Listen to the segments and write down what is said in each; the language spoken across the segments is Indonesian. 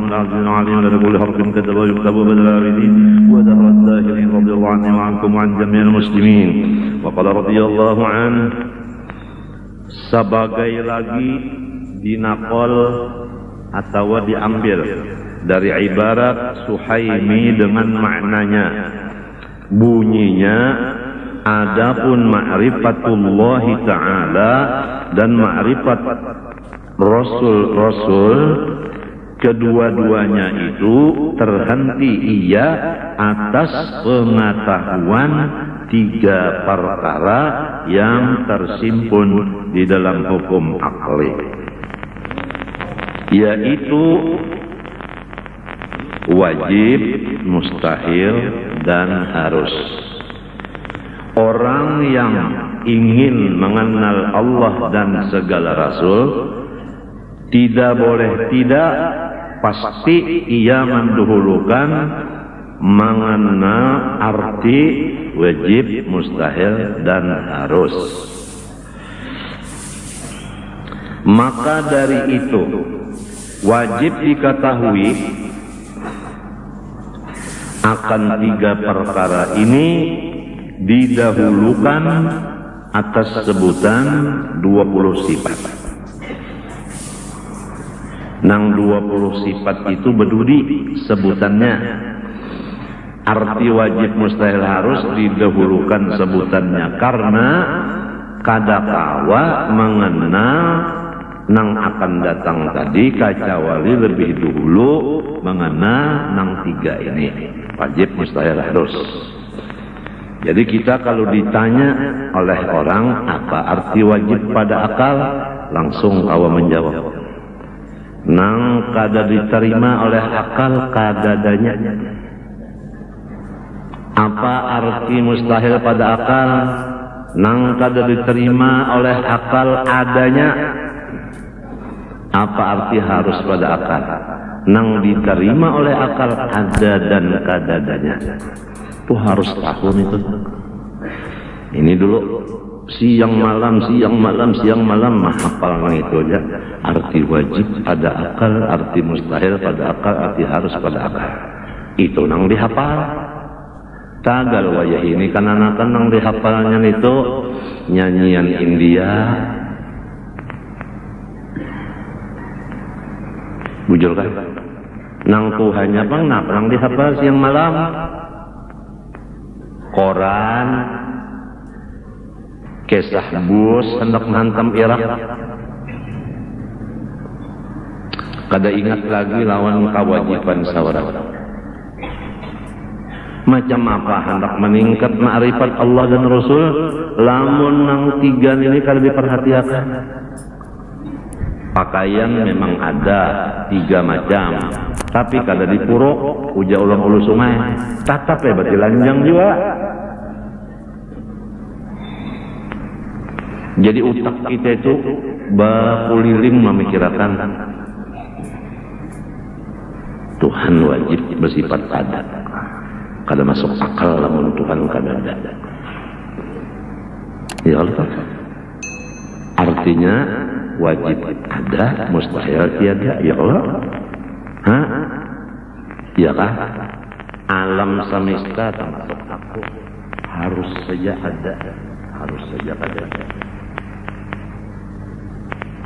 العظيم لكل حرف كتب ويكتب بالآخرين ودهر الداخلين رضي الله عني وعنكم وعن جميع المسلمين. وقال رضي الله عنه. Sebagai lagi dinakol atau diambil dari ibarat Suhaimi dengan maknanya, bunyinya adapun ma'rifatullah ta'ala dan ma'rifat Rasul-Rasul, kedua-duanya itu terhenti ia atas pengetahuan tiga perkara yang tersimpun di dalam hukum akli, yaitu wajib, mustahil, dan harus. Orang yang ingin mengenal Allah dan segala Rasul, tidak boleh tidak, pasti ia mendahulukan mengenal arti wajib, mustahil, dan harus. Maka dari itu wajib diketahui akan tiga perkara ini didahulukan atas sebutan 20 sifat. Nang 20 sifat itu berduri sebutannya. Arti wajib, mustahil, harus didahulukan sebutannya karena kadakawa mengenal nang akan datang tadi kacawali lebih dulu mengenal nang tiga ini, wajib, mustahil, harus. Jadi kita kalau ditanya oleh orang apa arti wajib pada akal, langsung awak menjawab, nang kada diterima oleh akal kadadanya. Apa arti mustahil pada akal, nang kada diterima oleh akal adanya. Apa arti harus pada akal, nang diterima oleh akal ada dan kadadanya. Itu harus tahu itu. Ini dulu siang malam hafal nang itu aja. Arti wajib pada akal, arti mustahil pada akal, arti harus pada akal. Itu nang dihafal. Tagal wajah ini kan anak-anak nang dihafalnya itu nyanyian India. Bujur kan? Nang Tuhannya bang, nang dihafal siang malam. Koran, kisah bus hendak menghantam Irak. Kada ingat lagi lawan kewajiban saudara. Macam apa hendak meningkat ma'rifat Allah dan Rasul, lamun nang tiga ini kada diperhatikan. Pakaian memang ada 3 macam, tapi kada dipuruk, uja ulang ulu sungai, tatap ya berarti lanjang juga. Jadi utak kita itu bakuliling memikirkan Tuhan wajib bersifat ada, kada masuk akal lamun Tuhan kada ada. Ya Allah, artinya wajib ada, mustahil tiada. Ya Allah, ya kah? Alam semesta termasuk aku harus saja ada, harus saja ada.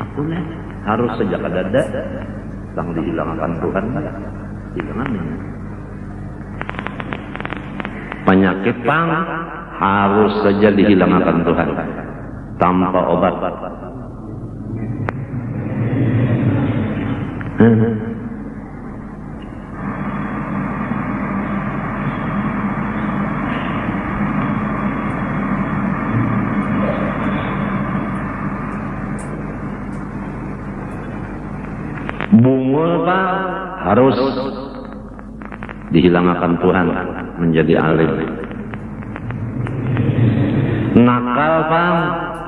Aku nih harus saja ada, sang dihilangkan Tuhan, hilangannya. Penyakit pang harus saja dihilangkan Tuhan tanpa obat. Bungul pak harus dihilangkan Tuhan menjadi alim. Nakal pak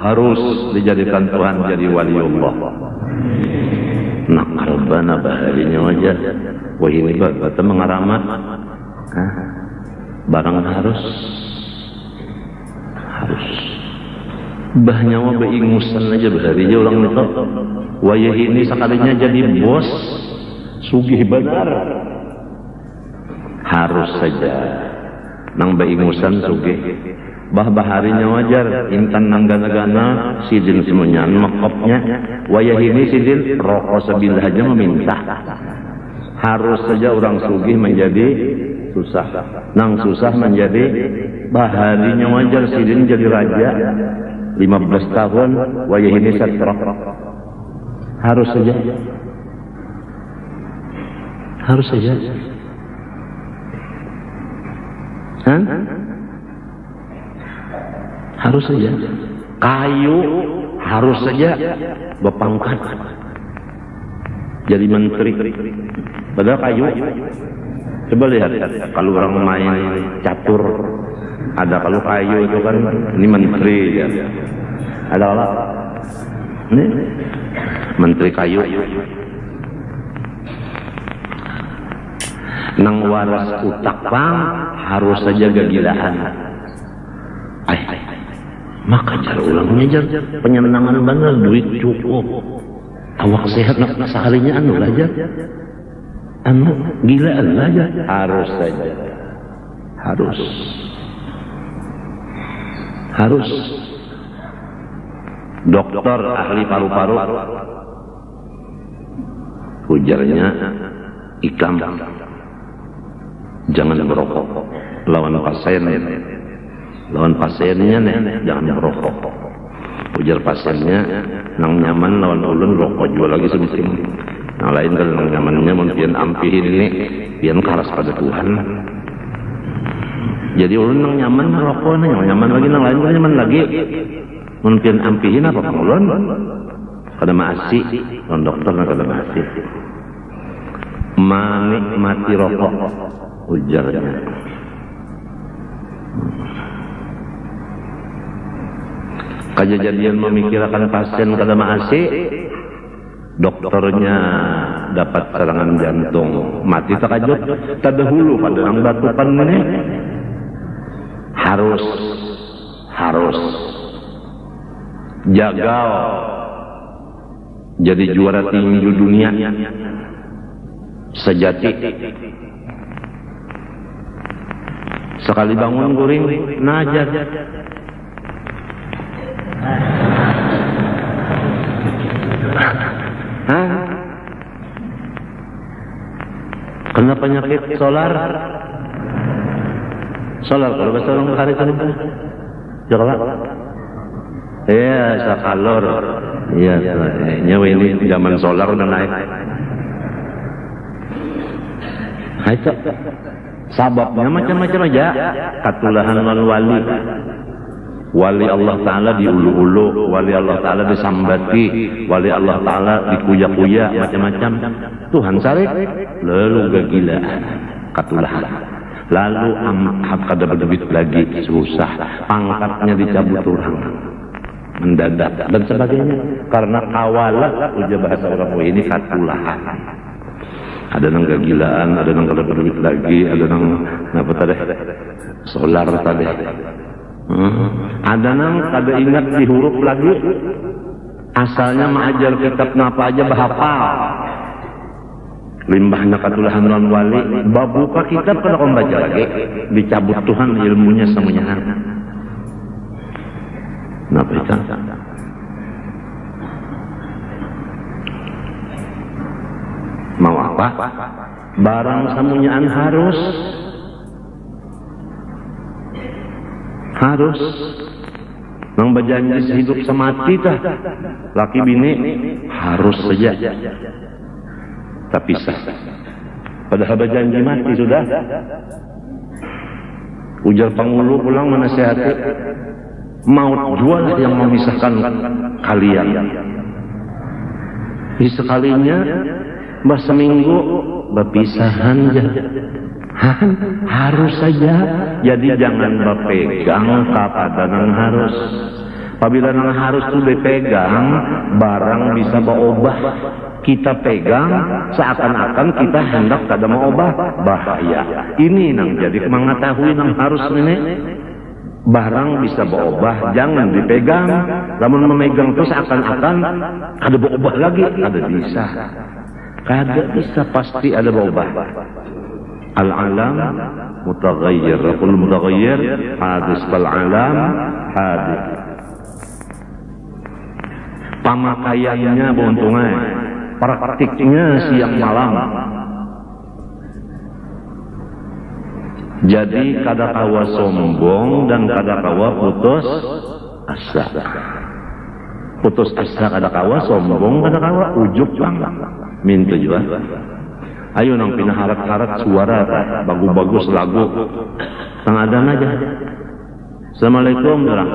harus dijadikan Tuhan jadi waliullah. Nakal bana baharinya aja. Wah ini bata mengaramat. Barang harus. Bah nyawa beingusan aja baharinya ulang itu. Wayah ini sekalinya jadi bos sugih benar. Harus saja nang baingusan sugih baharinya wajar intan nanggana-gana sidin semuanya makopnya wayah ini sidin rokok sebilah aja meminta. Harus saja orang sugih menjadi susah, nang susah menjadi baharinya wajar sidin jadi raja 15 tahun wayah ini setrok. Harus saja harus saja kayu harus saja berpangkat jadi menteri. Padahal kayu, coba lihat kalau orang main catur ada kalau kayu itu kan ini menteri ya. Ada kalau ini menteri kayu. Nang waras utak pang harus saja kegilaan. Maka cara ulangnya jar penyenangan bener, duit cukup, awak sehat nak seharinya anu aja, anu gilaan aja. Harus saja, harus. Dokter ahli paru-paru, ujarnya ikam. Jangan merokok lawan pasiennya nih, jangan merokok. Ujar pasiennya nang nyaman lawan ulun rokok jual lagi sebising. Yang lain kalau nang nyamannya mungkin ampihin ini pian karas pada Tuhan. Jadi ulun nang nyaman rokok nih, nyaman lagi nang lain kalau nyaman lagi mungkin ampihin apa pang ulun kada maasi non dokter nang kada maasi menikmati rokok. Ujarnya kejadian memikirkan pasien kada maasi, dokternya dapat serangan jantung mati takajut tadahulu pada nang batukan ini. Harus jagal jadi juara tinju dunia sejati. Sekali bangun guring najat. Kena penyakit solar kalau bahasa orang hari kan jalan. Iya, sakalor. Iya, nyawa ini zaman solar udah naik. Itu sababnya macam-macam aja. Katulahan wali Allah Ta'ala diulu-ulu, wali Allah Ta'ala disambati, wali Allah Ta'ala dikuya-kuya, macam-macam. Tuhan sarik, lalu kegilaan, katulahan. Lalu kada berduit lagi, susah, pangkatnya dicabut orang, mendadak, dan sebagainya. Karena kawalat, ujar bahasa orang ini katulahan. Ada nang kegilaan, ada nang kada berduit lagi, ada nang apa tadi? Solar tadi. Ada nang kada ingat di huruf lagi. Asalnya mengajar kitab napa aja bahapal. Limbahnya katulahan non wali, babuka kitab kada kau baca lagi, dicabut Tuhan ilmunya semuanya. Napa itu? Mau apa? Barang samunyaan harus nang berjanji hidup semati tah laki bini harus saja, tapi sah padahal berjanji mati sudah. Ujar pangulu pulang menasihati, maut jual yang memisahkan kalian. Di sekalinya seminggu berpisahan aja. Harus saja. Jadi jangan berpegang kepada nang harus. Apabila nang harus itu dipegang, barang bisa berubah. Kita pegang seakan-akan kita hendak kada mau ubah, bahaya. Ini nang jadi mengetahui nang harus ini. Barang bisa berubah, jangan dipegang. Namun memegang itu seakan-akan ada berubah lagi, ada bisa. Kagak bisa, pasti ada berubah. Al-alam mutaghayyir, kullu mutaghayyir hadis, fal alam hadis. Pamakaiannya beruntungnya, praktiknya siang malam. Jadi kadakawa sombong dan kadakawa putus asa. Putus asa kadakawa sombong, kadakawa ujub bang. Minta juga. Ayo nang pinaharat-harat suara bagus-bagus lagu. Tangadan aja. Assalamualaikum orang.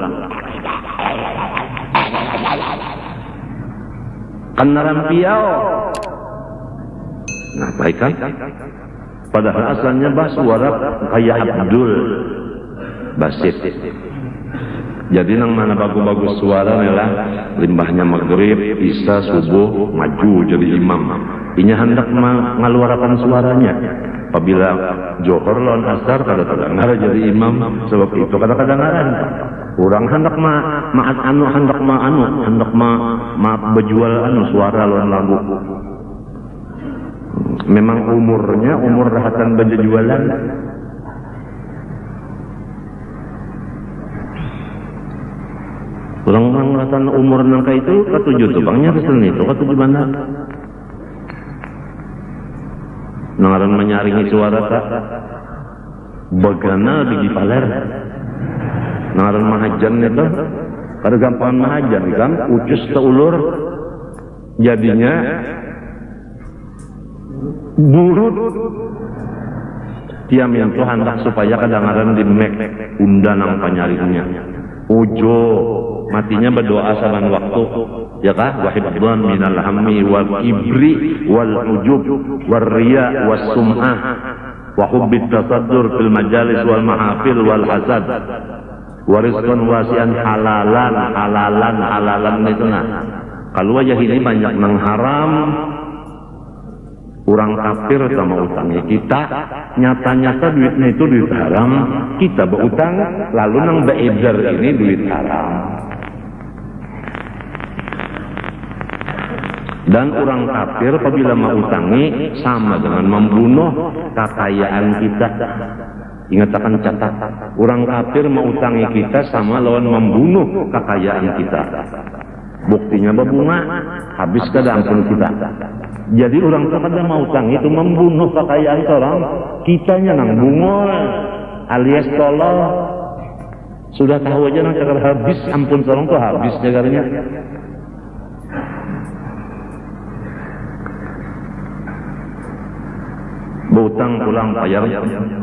Kenaran piau. Nah, baik kan? Padahal asalnya bah suara kayak Abdul Basit. Jadi nang mana bagus-bagus suara adalah limbahnya maghrib, isya, subuh maju jadi imam. Inya hendak mengeluarkan suaranya. Apabila johor lawan asar kada terdengar jadi imam, sebab itu kada kedengaran. Orang hendak hendak berjual suara lawan lagu. Memang umurnya umur rahatan berjualan. Orang-orang rahatan umur nangka itu ketujuh tuh bangnya kesel itu ketujuh mana? Nangaran menyaringi suara tak bagana biji paler. Nangaran mahajan itu kada gampang mahajan kan, ucus teulur jadinya burut. Tiam yang tuh hendak supaya kedengaran di mek undan nang panyaringnya. Ujo matinya berdoa saban waktu, ya kah? Wahibban minal hammi wal kibri wal ujub wal riya was sum'ah wa hubbit tasaddur fil majalis wal mahafil wal hasad wa rizqan wasi'an halalan itu nah. Kalau aja ini banyak nang haram, orang kafir sama utangnya kita, nyata-nyata duitnya itu duit haram, kita berutang, lalu nang beredar ini duit haram. Dan orang kafir apabila mengutangi sama dengan membunuh kekayaan kita. Ingat akan catat, orang kafir mengutangi kita sama lawan membunuh kekayaan kita. Buktinya berbunga, habis ke ampun kita. Jadi orang kada mau utang itu membunuh kekayaan orang, kitanya nang bungol alias tolol. Sudah tahu aja nang cagar habis, ampun orang tuh habis cagarnya. Berutang pulang bayar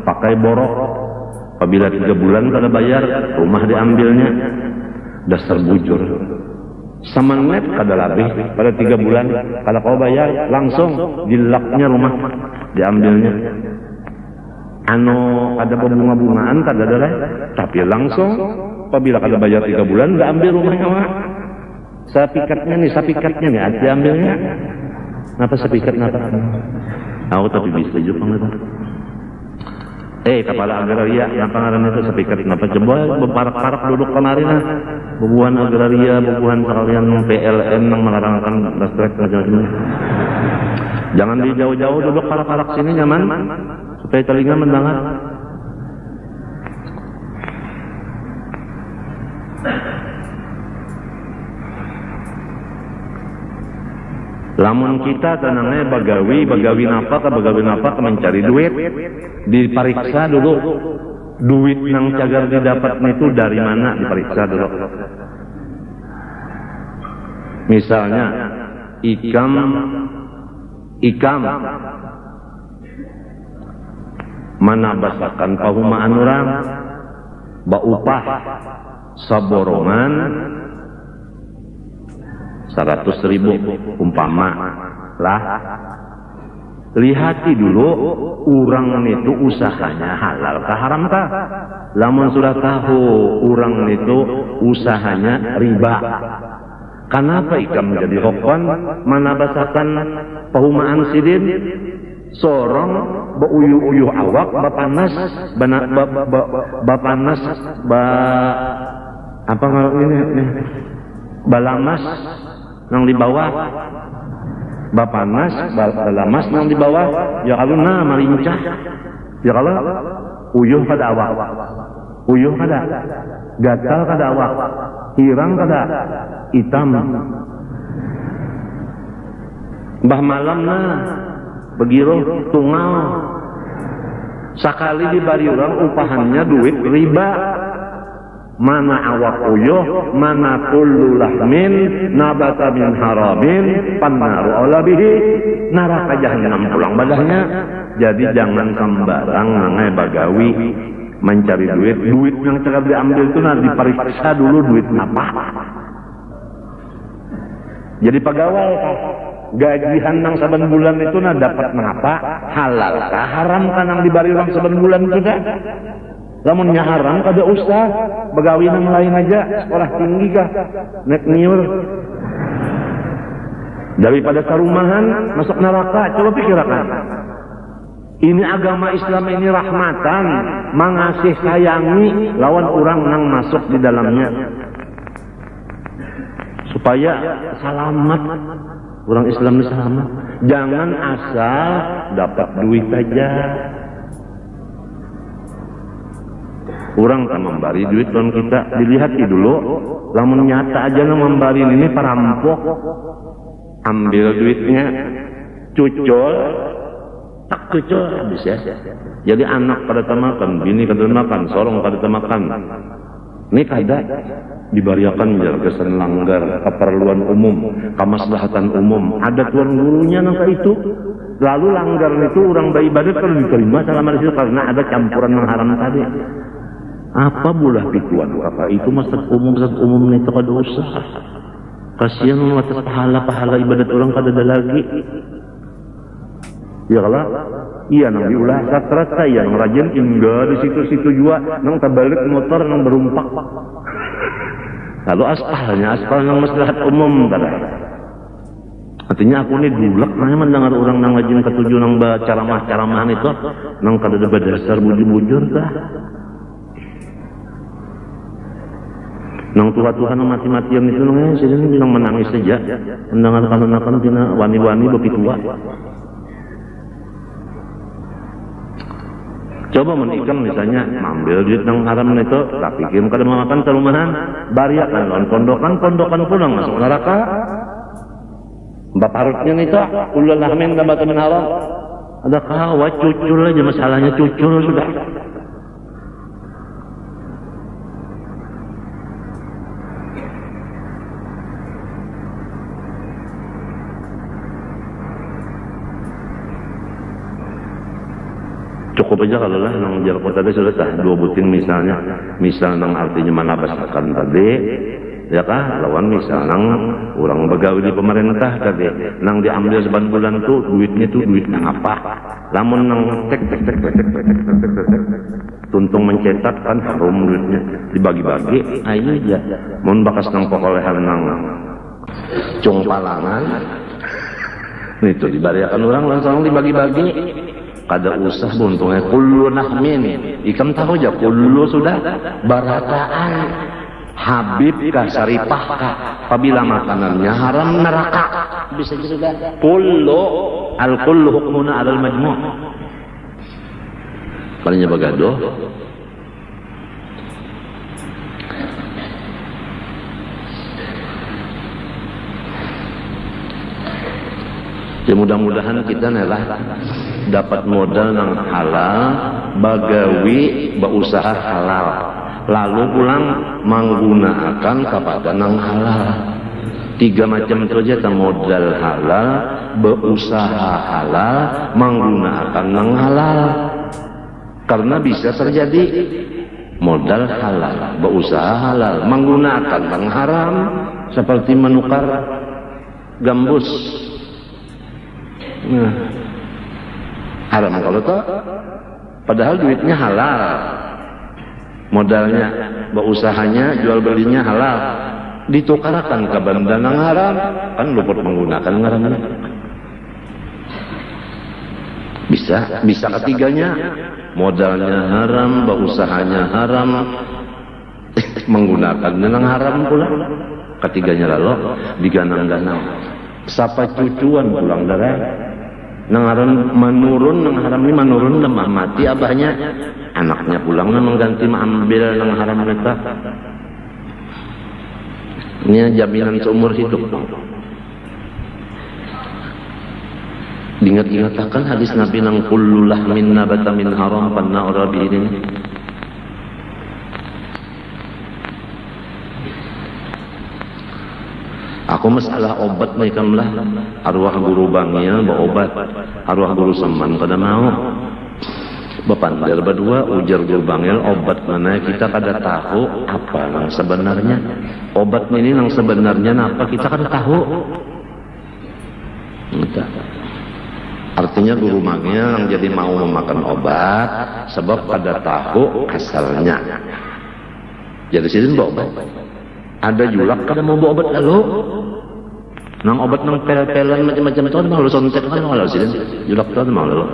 pakai borok. Apabila 3 bulan kada bayar, rumah diambilnya. Dasar bujur. Semenit kada lebih pada 3 bulan kalau kau bayar langsung dilaknya rumah diambilnya. Ada bunga-bungaan kada ada lah, tapi langsung apabila kada bayar 3 bulan nggak ambil rumahnya mak. Sapikatnya nih diambilnya. Kenapa sapikat napa? Aku tapi bisa juga nggak. Kepala agraria, apa ngaran itu sapikat kenapa coba beparak-parak duduk kemarin nah. Bubuhan agraria, bubuhan sekalian PLN yang melarangkan listrik macam-macam. Jangan di jauh-jauh duduk parak-parak sini nyaman supaya telinga mendengar. Lamun kita tenangnya bagawi napa ke mencari duit, diperiksa dulu duit nang cagar didapat itu dari mana, diperiksa dulu. Misalnya ikam mana basakan pahumaan orang baupah saborongan 100.000 umpama lah. Lihati dulu orang itu usahanya halal kah haram kah. Lamun sudah tahu orang itu usahanya riba, kenapa ikam menjadi hokon mana basakan pahumaan sidin sorong beuyuh-uyuh awak bapanas bapanas apa kalau ini balamas nang di bawah bapanas balamas nang di bawah ya kaluna marincah ya kalau uyuh kada awak uyuh kada gatal kada awak hirang kada hitam bah malam na begiroh tunggal sakali dibari orang upahannya duit riba mana awak uyuh mana kullu lahmin nabata min haramin pannaru aula bihi neraka jahanam pulang badahnya. Jadi jangan sembarang nangai bagawi mencari duit yang cakap diambil itu nanti diperiksa dulu duit apa. Jadi pegawai gajian nang saban bulan itu nah dapat mengapa halal kah haram kah nang dibari orang saban bulan itu dah. Lamunnya haram kada usah begawi nang lain aja sekolah tinggi kah nek niur daripada sarumahan masuk neraka. Coba pikirkan, ini agama Islam ini rahmatan mengasih sayangi lawan orang nang masuk di dalamnya supaya selamat orang Islam ini selamat. Jangan asal dapat duit aja. Orang tak memberi duit don kita dilihat dulu, lamun nyata aja nang memberi ini perampok, ambil duitnya, cucul, tak cucul habis ya. Jadi anak pada temakan, bini kada makan, sorong kada temakan. Ini kada dibariakan kesan langgar keperluan umum, kemaslahatan umum. Ada tuan gurunya nang itu. Lalu langgar itu orang beribadat kalau diterima selama di situ karena ada campuran yang haram tadi. Apa bulah pikuan apa itu masjid umum itu kada usah. Kasihan atas pahala ibadat orang kada ada lagi. Ya kalau iya nang diulah satrata yang rajin hingga di situ-situ juga nang terbalik motor nang berumpak. Lalu aspal nang maslahat umum kada. Artinya aku ini dulak nanya mendengar orang nang rajin ketujuh nang ceramah-ceramahan itu nang kada ada dasar bujur-bujur dah. Nang Tuhan mati-matian itu nang sini bilang menangis saja mendengar kanan-kanan tina wani-wani begitu tua. Coba menikam misalnya ambil duit nang haram itu tak pikir kada makan terumahan bariakan lawan pondokan pulang masuk neraka. Baparutnya itu ulul lahmin nabata min haram. Ada kawat cucul aja masalahnya cucul sudah. Cukup aja kalau lah nang jalur tadi sudah sah 2 buting misalnya, misal nang artinya mana basakan tadi, ya kah? Lawan misal nang orang begawi di pemerintah tadi, nang diambil seban bulan tuh duitnya tuh duit nang apa? Lamun nang tek tuntung mencetak kan harum duitnya dibagi-bagi, ayo aja. Mun bakas nang pokolehan nang cung palangan, itu dibariakan orang langsung dibagi-bagi. Kada usah buntungnya kullu nahmin ikam tahu aja kullu sudah barataan habib kah saripah kah apabila makanannya haram neraka bisa juga kullu al kullu hukmuna alal majmu' palingnya bagadoh. Ya mudah-mudahan kita nelah dapat modal nang halal, bagawi berusaha halal, lalu pulang menggunakan kepada nang halal. 3 macam itu aja modal halal, berusaha halal, menggunakan nang halal. Karena bisa terjadi modal halal, berusaha halal, menggunakan nang haram, seperti menukar gambus. Nah, haram kalau toh padahal duitnya halal, modalnya beusahanya jual belinya halal, ditukarkan ke benda yang haram kan luput menggunakan haramnya. Bisa ketiganya modalnya haram, beusahanya haram, menggunakan yang haram pula. Ketiganya lalu diganang-ganang. sapa cucuan pulang darah nangaran menurun nang haram ini menurun lemah mati abahnya anaknya pulang nang mengganti ambil nang haram mereka ini jaminan seumur hidup. Diingat-ingatkan hadis Nabi nang kullu lahmin nabata min haram panna urabi ini. Aku masalah obat mereka lah arwah guru bangnya bawa obat arwah guru seman kada mau bapandar berdua ujar guru bangil obat mana kita kada tahu apa nang sebenarnya obat ini nang sebenarnya apa kita kada tahu entah. Artinya guru bangnya yang jadi mau memakan obat sebab kada tahu asalnya jadi sini bawa obat ada julak kada mau bawa obat lalu nang obat nang pel-pelan macam-macam tu mau lu sontek kan mau lalu sini julak tu mau lalu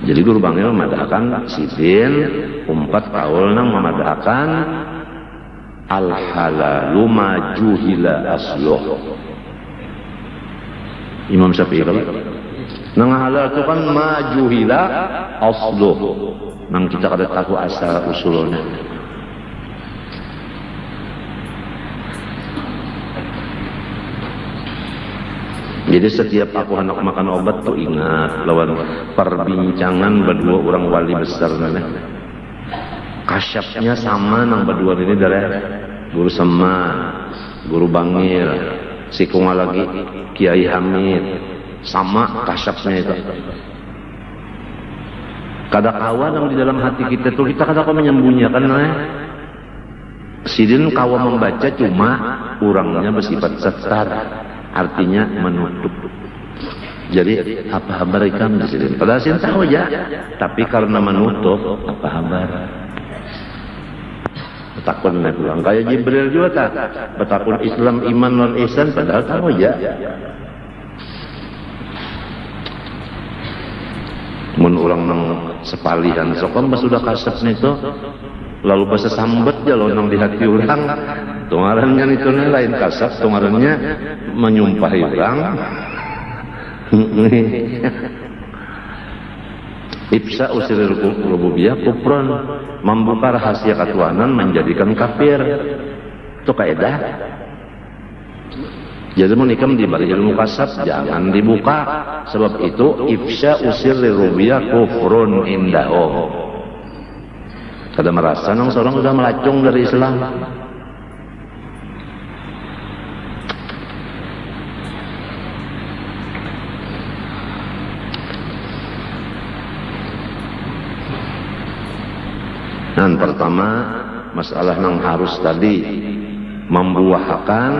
jadi guru bangil memadahkan sidin umpat kaul nang memadahkan al halalu ma juhila asluh Imam Syafi'i kalau nang halal tu kan ma juhila asluh nang kita kada tahu asal usulnya. Jadi setiap aku hendak makan obat tuh ingat lawan perbincangan berdua orang wali besar nana. Kasyapnya sama nang berdua ini dari guru Seman, guru Bangil, si kunga lagi Kiai Hamid, sama kasyapnya itu. Kada kawan yang di dalam hati kita tuh kita kada kau menyembunyikan sidin kawa membaca cuma orangnya bersifat setar. Artinya menutup. Jadi apa kabar ikan di sini? Padahal saya tahu ya, tapi karena menutup apa kabar? Betakun nak pulang. Kayak Jibril juga tak. Betakun Islam iman non ihsan padahal tahu ya. Mun orang nang sepalihan sokam pas sudah kasep itu lalu bahasa sambat ya lo nang di hati orang. Tungarannya itu lain kasar, tungarannya menyumpahi orang. Ibsa usiril rububiyah kufron, membuka rahasia ketuhanan menjadikan kafir. Itu kaidah. Jadi menikam di balik ilmu kasab jangan dibuka. Sebab itu ibsa usiril rububiyah kufron indahum. Kada merasa nang seorang sudah melacung dari Islam. Dan pertama masalah yang harus tadi membuahkan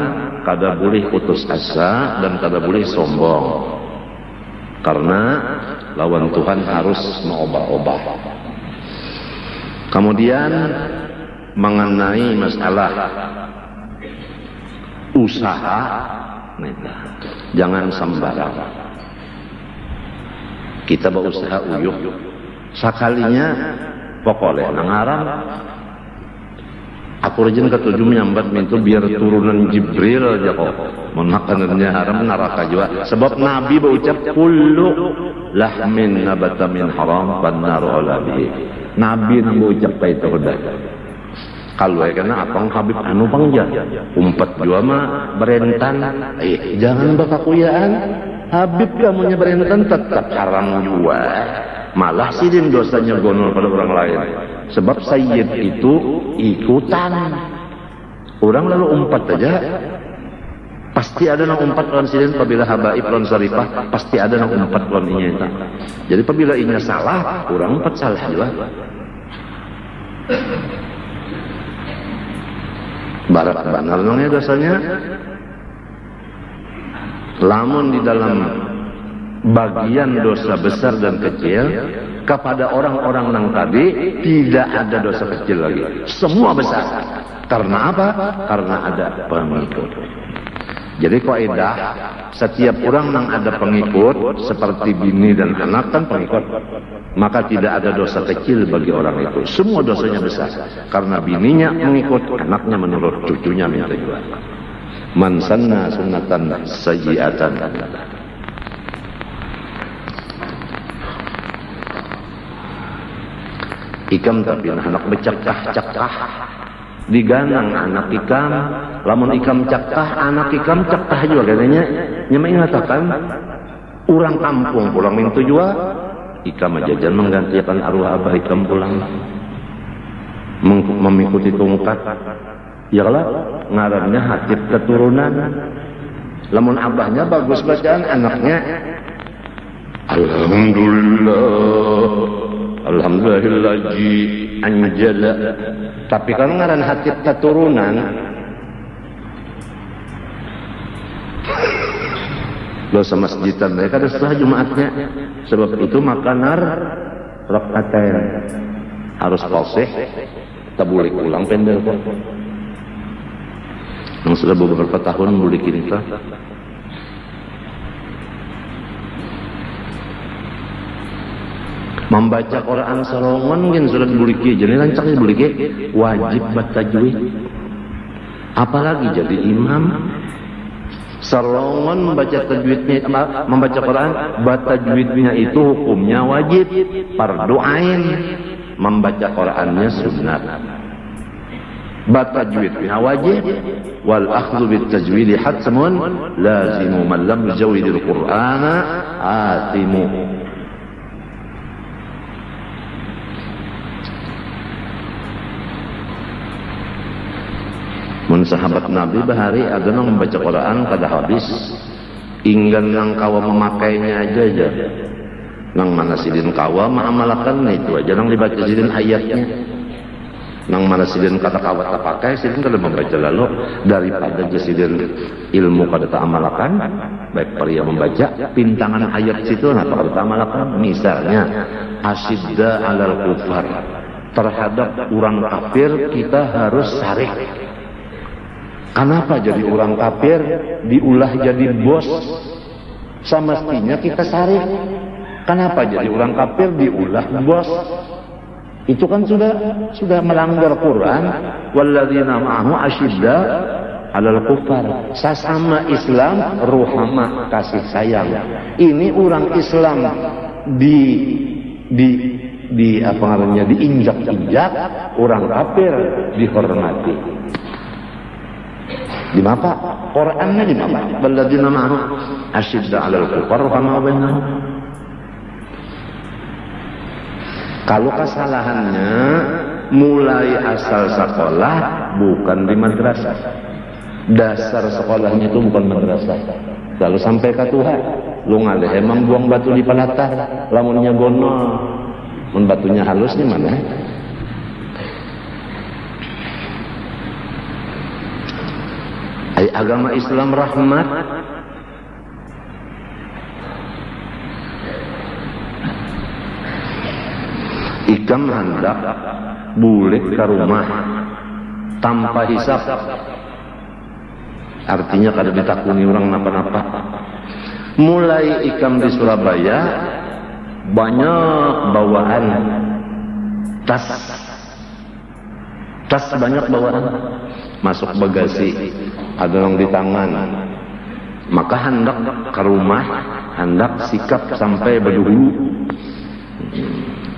kada boleh putus asa dan kada boleh sombong karena lawan Tuhan harus mengubah-ubah. Kemudian mengenai masalah usaha jangan sembarang kita berusaha uyuh sekalinya pokoknya nang haram aku rajin ketujuh menyambat mintu biar turunan Jibril aja kok makanannya haram neraka juga sebab Nabi berucap kullu lahmin nabata min haram bannaru ala bihi Nabi nang berucap itu udah kalau karena abang Habib anu pangja umpat juga mah berentan jangan bakakuyaan Habib kamunya berentan tetap haram juga malah sidin dosanya gonol pada orang lain sebab sayyid itu ikutan orang lalu umpat aja pasti ada yang umpat lawan sidin apabila habaib lawan sarifah pasti ada yang umpat lawan inya itu jadi apabila inya salah orang umpat salah juga barat benar nongnya dosanya lamun di dalam bagian dosa besar dan kecil kepada orang-orang yang tadi tidak ada dosa kecil lagi semua besar karena apa? Karena ada pengikut jadi kaidah setiap orang yang ada pengikut seperti bini dan anak kan pengikut maka tidak ada dosa kecil bagi orang itu semua dosanya besar karena bininya mengikut anaknya menurut cucunya minta juga Man sanna sunnatan sayyi'atan. Ikam tapi anak becakah-cakah diganang anak ikam, lamun ikam cakah anak ikam cakah juga katanya. Nyama ingatakan orang kampung pulang minggu jua ikam ajajan menggantikan arwah abah ikam pulang mengikuti tungkat. Yalah ngarannya hatib keturunan. Lamun abahnya bagus bacaan anaknya Alhamdulillahi anjala. Tapi kalau ngaran hatib keturunan dosa masjidan mereka ada setelah Jumatnya. Sebab itu makanar rakaatain harus fasih, tak boleh ulang pendel kok. Yang sudah beberapa tahun boleh kita. Membaca Quran sarongan mungkin sudah boleh jadi lancaknya boleh wajib baca tajwid. Apalagi jadi imam sarongan membaca tajwidnya, membaca Quran baca tajwidnya itu hukumnya wajib, fardu ain. Membaca Qurannya sunat. Baca tajwidnya wajib, wal akhdhu bit tajwid hatmun lazimu man lam yujawwidil Qur'ana atimu. Mun sahabat Nabi bahari ada nang membaca Quran kada habis, inggan nang kawa memakainya aja. Nang mana sidin kawa mengamalkan itu aja, nang dibaca sidin ayatnya. Nang mana sidin kata kawa tak pakai, sidin kada membaca lalu daripada sidin ilmu kada tak amalkan, baik pria membaca pintangan ayat situ apa kada tak amalkan. Misalnya asyidda alal kufar, terhadap orang kafir kita harus sarih. Kenapa jadi orang kafir diulah jadi bos? Semestinya kita sarih. Kenapa jadi orang kafir diulah bos? Itu kan sudah melanggar Quran. Walladzina ma'ahu asyidda 'alal kufar. Sesama Islam ruhama, kasih sayang. Ini orang Islam di apa namanya diinjak-injak, orang kafir dihormati. Di mana Qurannya di mana? Walladzina ma'ahu asyidda 'alal kufar ruhama bainahum. Kalau kesalahannya mulai asal sekolah bukan di madrasah. Dasar sekolahnya itu bukan madrasah. Lalu sampai ke Tuhan, lu ngalih emang buang batu di palatar, lamunnya gonol, mun batunya halus di mana? Ay agama Islam rahmat. Ikam hendak boleh ke rumah tanpa hisab, artinya kada ditakuni orang napa-napa. Mulai ikam di Surabaya banyak bawaan tas banyak bawaan masuk bagasi, ada yang di tangan. Maka hendak ke rumah, hendak sikap sampai berdulu.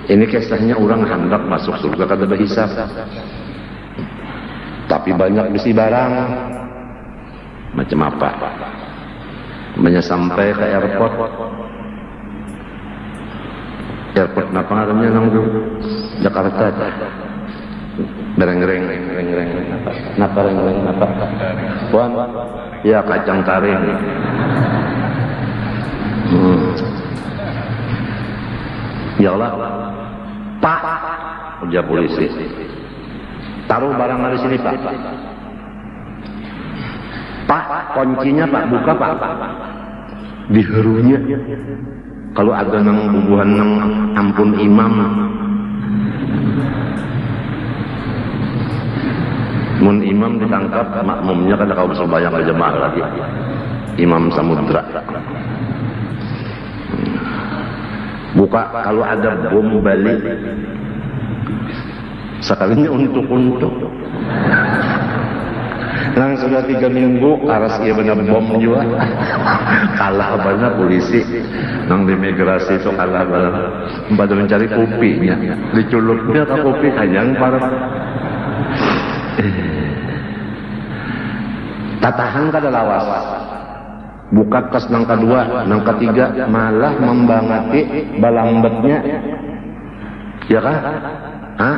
Ini kisahnya orang hendak masuk surga kada berhisab. Tapi banyak besi barang. Macam apa? Banyak sampai ke airport. Airport apa namanya nang Jakarta. Bereng-reng. Napa reng-reng napa? Puan. Ya kacang taring. Ya Allah. Pak, ujar polisi. Taruh barang di sini, Pak. Pak, kuncinya Pak, buka Pak. Diherunya. Kalau ada nang bubuhan nang ampun imam. Mun imam ditangkap, makmumnya kan kau bisa bayang jemaah lagi. Imam Samudra. Buka kalau ada bom balik, sekalinya untuk Nang sudah 3 minggu aras ieu bener bom juga. Kalah bener polisi. Nang di migrasi itu kalah bener. Pada mencari kopinya. Diculupnya ke kopi kayang para. Tatahan kada lawas. Buka kas nang kedua, nang ketiga malah membangati balambetnya. Ya kan? Hah?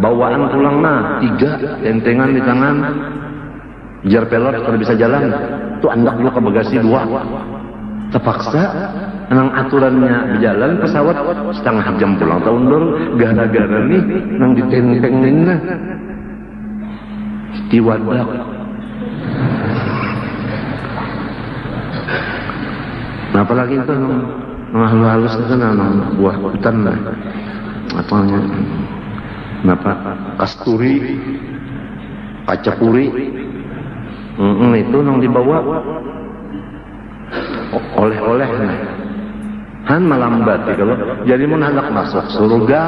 Bawaan pulang mah 3 entengan di tangan. Jar pelot kalau bisa jalan tuh andak dulu ke bagasi 2 terpaksa nang aturannya berjalan pesawat setengah jam pulang tahun baru gara-gara nih nang ditentengin nah istiwadak nah apalagi itu nang halus-halus itu nang buah hutan lah apanya kenapa kasturi kacapuri itu nang dibawa oleh-oleh han malambat kalau jadi mun hendak masuk surga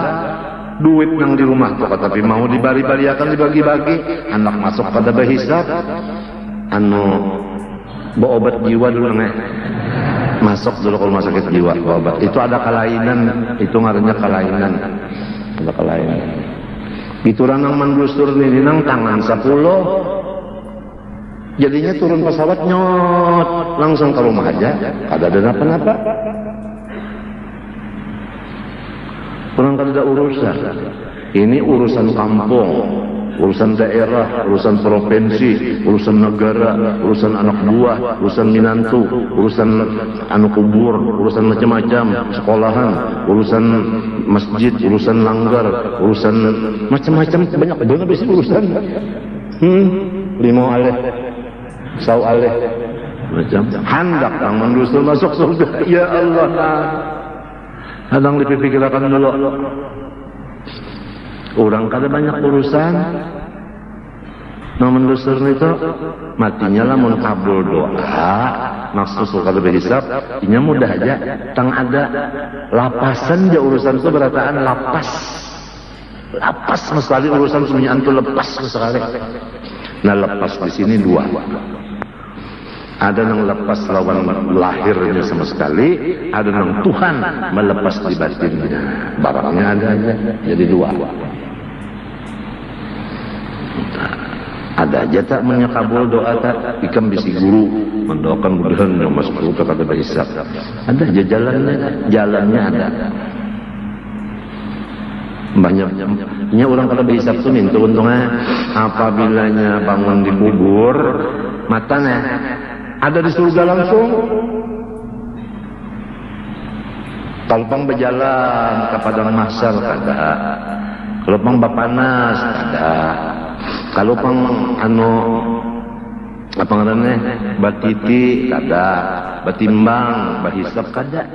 duit nang di rumah tuh tapi mau dibari-bariakan dibagi-bagi hendak masuk pada berhisab anu bawa obat jiwa dulu nih masuk dulu kalau rumah sakit jiwa bawa obat itu ada kelainan itu ngarannya kelainan ada kelainan bituran nang mandusur nih nang tangan 10 jadinya turun pesawat nyot langsung ke rumah aja kada ada apa-apa kurang kada ada urusan ini urusan kampung urusan daerah urusan provinsi urusan negara urusan anak buah urusan minantu urusan anu kubur urusan macam-macam sekolahan urusan masjid urusan langgar urusan macam-macam banyak banget sih urusan limo aleh sau aleh macam hendak kang mendusur masuk surga ya Allah hadang dipikirkan dulu orang kada banyak urusan nah mendusur itu matinya lah mun kabul doa maksud kada berhisab inya mudah aja tang ada lapasan aja urusan itu berataan lapas sekali urusan semuanya antu lepas sekali nah lepas di sini 2 ada yang lepas lawan lahirnya sama sekali ada yang Tuhan melepas di batinnya barangnya ada aja jadi 2 ada aja tak menyakabul doa tak ikam bisi guru mendoakan mudahan yang masuk surga kata berhisab ada aja jalannya ada banyaknya orang kalau berhisab tuh minta untungnya apabilanya bangun di kubur matanya ada di surga langsung kalau pang berjalan ke padang mahsyar kada kalau pang bapanas kada kalau pang anu apa ngarannya batiti kada batimbang bahisab kada